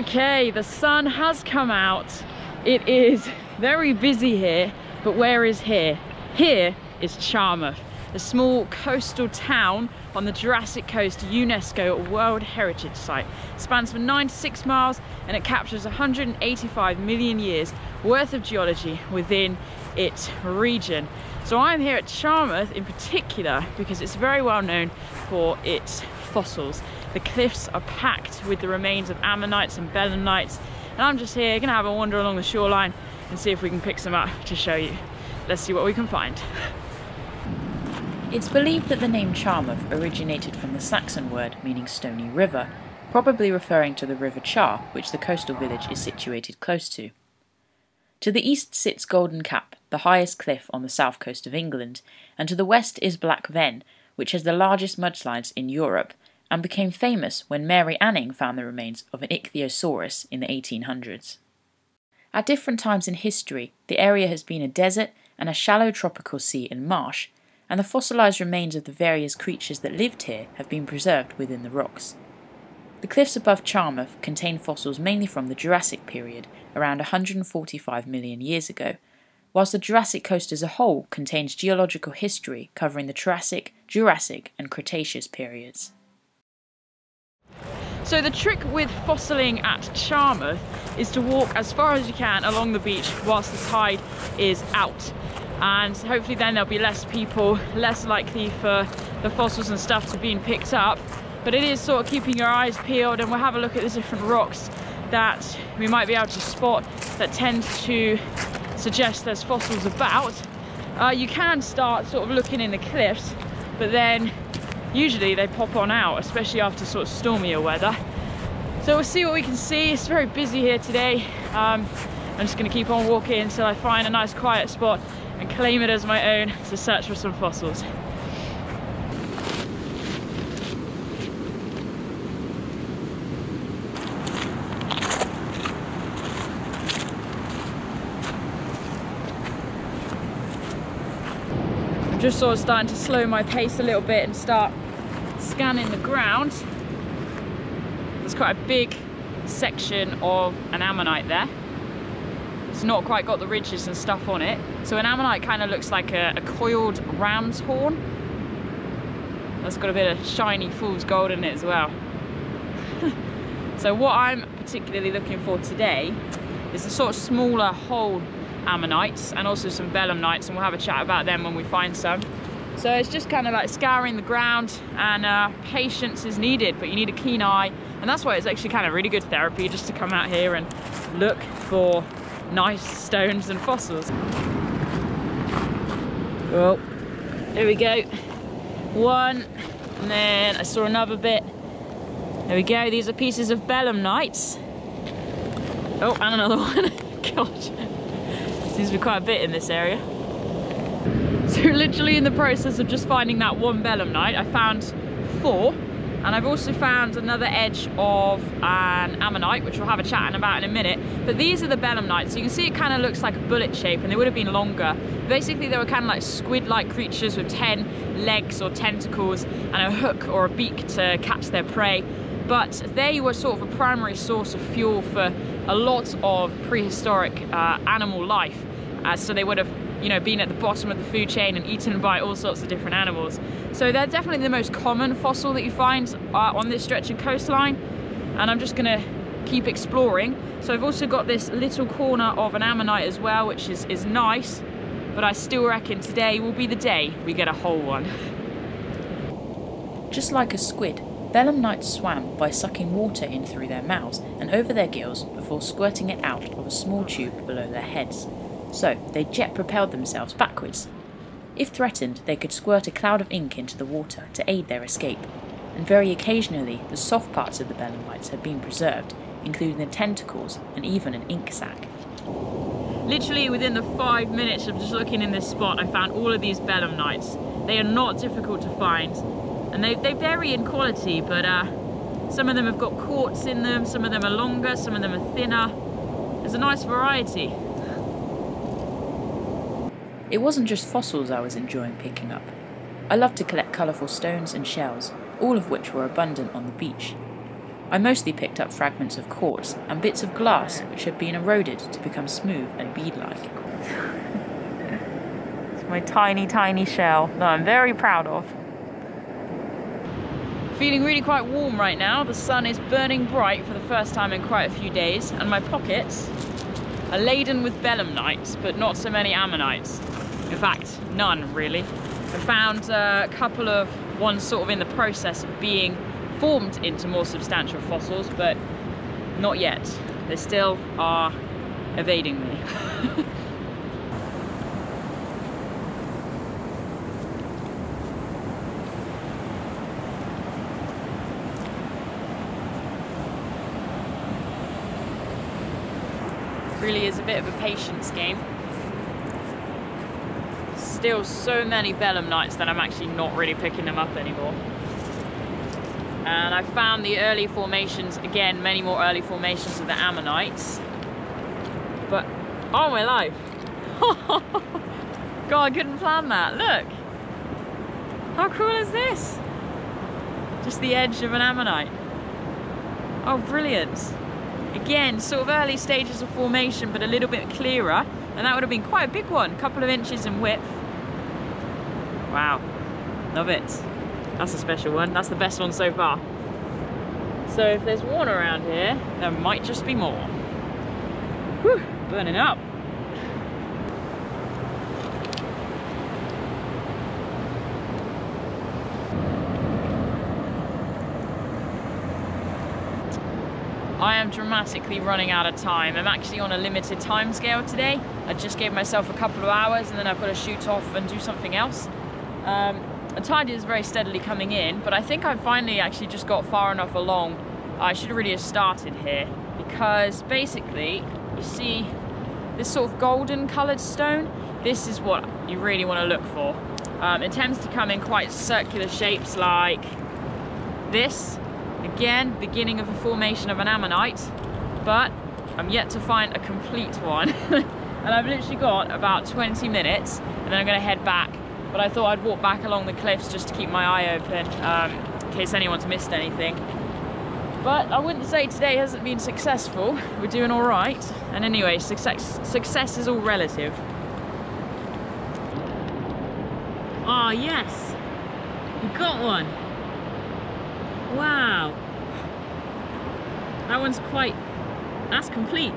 Okay, the sun has come out. It is very busy here, but where is here? Here is Charmouth, a small coastal town on the Jurassic coast, UNESCO World Heritage Site. It spans for 96 miles and it captures 185 million years worth of geology within its region. So I'm here at Charmouth in particular because it's very well known for its fossils. The cliffs are packed with the remains of ammonites and belemnites, and I'm just here gonna have a wander along the shoreline and see if we can pick some up to show you. Let's see what we can find. It's believed that the name Charmouth originated from the Saxon word meaning stony river, probably referring to the River Char, which the coastal village is situated close to. To the east sits Golden Cap, the highest cliff on the south coast of England, and to the west is Black Ven, which has the largest mudslides in Europe, and became famous when Mary Anning found the remains of an ichthyosaurus in the 1800s. At different times in history, the area has been a desert and a shallow tropical sea and marsh, and the fossilised remains of the various creatures that lived here have been preserved within the rocks. The cliffs above Charmouth contain fossils mainly from the Jurassic period, around 145 million years ago, whilst the Jurassic coast as a whole contains geological history covering the Triassic, Jurassic and Cretaceous periods. So the trick with fossiling at Charmouth is to walk as far as you can along the beach whilst the tide is out. And hopefully then there'll be less people, less likely for the fossils and stuff to be picked up. But it is sort of keeping your eyes peeled, and we'll have a look at the different rocks that we might be able to spot that tend to suggest there's fossils about. You can start sort of looking in the cliffs, but then usually they pop on out, especially after sort of stormier weather. So we'll see what we can see. It's very busy here today. I'm just going to keep on walking until I find a nice quiet spot and claim it as my own to search for some fossils. I'm just sort of starting to slow my pace a little bit and start scanning the ground. There's quite a big section of an ammonite there. It's not quite got the ridges and stuff on it. So an ammonite kind of looks like a coiled ram's horn. That's got a bit of shiny fool's gold in it as well. So what I'm particularly looking for today is the sort of smaller whole ammonites and also some belemnites, and we'll have a chat about them when we find some. So it's just kind of like scouring the ground, and patience is needed, but you need a keen eye, and that's why it's actually kind of really good therapy just to come out here and look for nice stones and fossils. Well, here we go. One, and then I saw another bit. There we go, these are pieces of belemnites. Oh, and another one. Gosh. Seems to be quite a bit in this area. So literally in the process of just finding that one belemnite, I found 4, and I've also found another edge of an ammonite, which we'll have a chat about in a minute. But these are the belemnites. So you can see it kind of looks like a bullet shape, and they would have been longer. Basically they were kind of like squid-like creatures with 10 legs or tentacles and a hook or a beak to catch their prey. But they were sort of a primary source of fuel for a lot of prehistoric animal life. So they would have, been at the bottom of the food chain and eaten by all sorts of different animals. So they're definitely the most common fossil that you find on this stretch of coastline. And I'm just gonna keep exploring. So I've also got this little corner of an ammonite as well, which is nice, but I still reckon today will be the day we get a whole one. Just like a squid, belemnites swam by sucking water in through their mouths and over their gills before squirting it out of a small tube below their heads. So they jet propelled themselves backwards. If threatened, they could squirt a cloud of ink into the water to aid their escape, and very occasionally the soft parts of the belemnites have been preserved, including the tentacles and even an ink sac. Literally within the 5 minutes of just looking in this spot, I found all of these belemnites. They are not difficult to find, and they vary in quality, but some of them have got quartz in them, some of them are longer, some of them are thinner. There's a nice variety. It wasn't just fossils I was enjoying picking up. I love to collect colourful stones and shells, all of which were abundant on the beach. I mostly picked up fragments of quartz and bits of glass which had been eroded to become smooth and bead-like. It's my tiny, tiny shell that I'm very proud of. Feeling really quite warm right now. The sun is burning bright for the first time in quite a few days, and my pockets are laden with belemnites, but not so many ammonites. In fact, none really. I found a couple of ones sort of in the process of being formed into more substantial fossils, but not yet. They still are evading me. Really is a bit of a patience game. Still so many belemnites that I'm actually not really picking them up anymore. And I found the early formations, again, many more early formations of the ammonites. But, oh my life. God, I couldn't plan that. Look. How cool is this? Just the edge of an ammonite. Oh, brilliant. Again, sort of early stages of formation, but a little bit clearer. And that would have been quite a big one, a couple of inches in width. Wow, love it. That's a special one. That's the best one so far. So if there's one around here, there might just be more. Whew, burning up. I am dramatically running out of time. I'm actually on a limited time scale today. I just gave myself a couple of hours and then I've got to shoot off and do something else. The tide is very steadily coming in, but I think I've finally actually just got far enough along. I should really have started here, because basically, you see this sort of golden coloured stone? This is what you really want to look for. It tends to come in quite circular shapes like this. Again, beginning of the formation of an ammonite, but I'm yet to find a complete one. And I've literally got about 20 minutes, and then I'm going to head back. But I thought I'd walk back along the cliffs just to keep my eye open, in case anyone's missed anything. But I wouldn't say today hasn't been successful. We're doing all right. And anyway, success is all relative. Oh yes, we got one. Wow, that one's that's complete.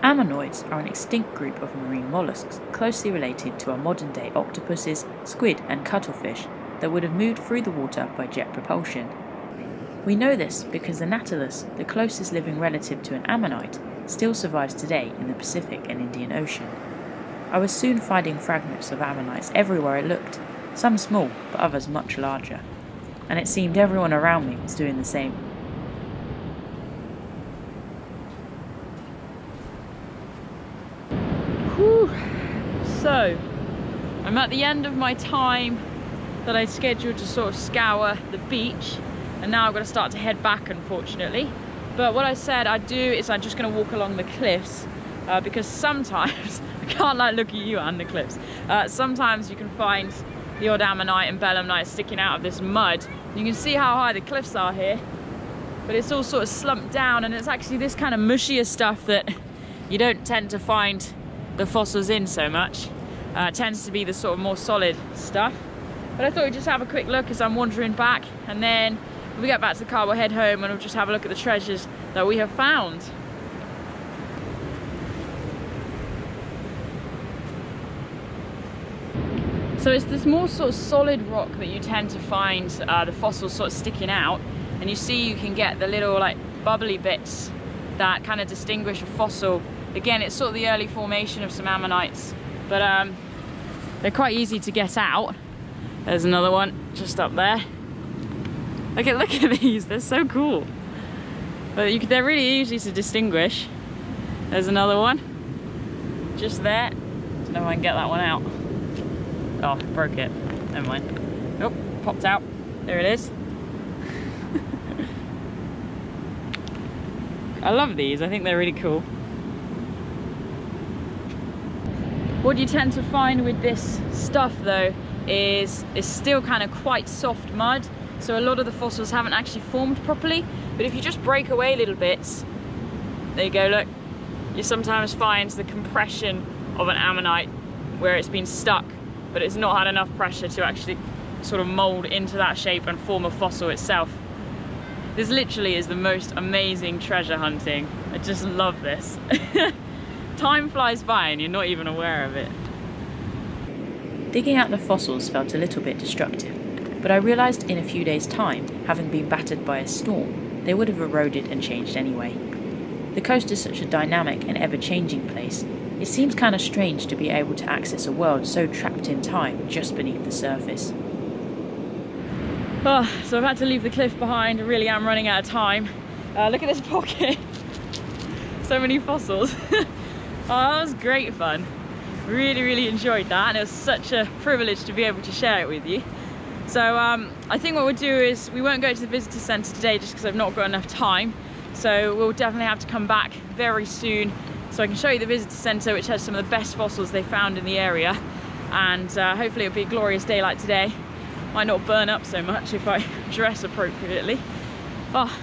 Ammonoids are an extinct group of marine mollusks closely related to our modern-day octopuses, squid and cuttlefish that would have moved through the water by jet propulsion. We know this because the Nautilus, the closest living relative to an ammonite, still survives today in the Pacific and Indian Ocean. I was soon finding fragments of ammonites everywhere I looked, some small but others much larger, and it seemed everyone around me was doing the same. Whew. So, I'm at the end of my time that I scheduled to sort of scour the beach, and now I've got to start to head back, unfortunately. But what I said I'd do is I'm just going to walk along the cliffs, because sometimes, I can't like look at you and the cliffs, sometimes you can find the odd ammonite and belemnite sticking out of this mud. You can see how high the cliffs are here, but it's all sort of slumped down, and it's actually this kind of mushier stuff that you don't tend to find the fossils in so much. It tends to be the sort of more solid stuff. But I thought we'd just have a quick look as I'm wandering back, and then when we get back to the car we'll head home and we'll just have a look at the treasures that we have found. So it's this more sort of solid rock that you tend to find the fossils sort of sticking out, and you see you can get the little like bubbly bits that kind of distinguish a fossil. Again, it's sort of the early formation of some ammonites, but they're quite easy to get out. There's another one just up there. Okay, look at these, they're so cool. But they're really easy to distinguish. There's another one just there. Don't know if I can get that one out. Oh, broke it. Never mind. Oh, popped out. There it is. I love these. I think they're really cool. What you tend to find with this stuff though is it's still kind of quite soft mud. so a lot of the fossils haven't actually formed properly. But if you just break away little bits, there you go, look, you sometimes find the compression of an ammonite where it's been stuck, but it's not had enough pressure to actually sort of mold into that shape and form a fossil itself. This literally is the most amazing treasure hunting. I just love this. Time flies by and you're not even aware of it. Digging out the fossils felt a little bit destructive, but I realised in a few days' time, having been battered by a storm, they would have eroded and changed anyway. The coast is such a dynamic and ever-changing place, it seems kind of strange to be able to access a world so trapped in time just beneath the surface. Oh, so I've had to leave the cliff behind. I really am running out of time. Look at this pocket. So many fossils. Oh, that was great fun. Really enjoyed that, and it was such a privilege to be able to share it with you. So I think what we'll do is we won't go to the visitor centre today just because I've not got enough time. So we'll definitely have to come back very soon so I can show you the visitor centre, which has some of the best fossils they found in the area. And hopefully it'll be a glorious day like today. Might not burn up so much if I dress appropriately. Oh,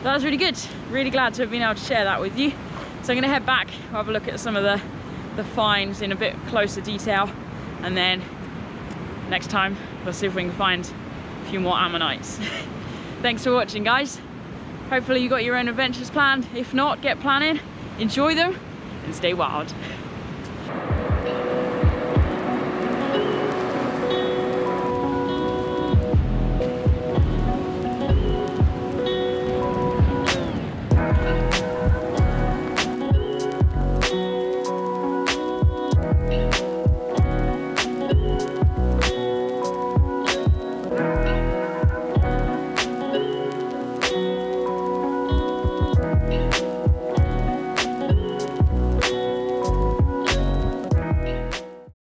that was really good. Really glad to have been able to share that with you. So I'm going to head back, have a look at some of the finds in a bit closer detail, and then next time we'll see if we can find a few more ammonites. Thanks for watching, guys. Hopefully you got your own adventures planned. If not, get planning, enjoy them, and stay wild.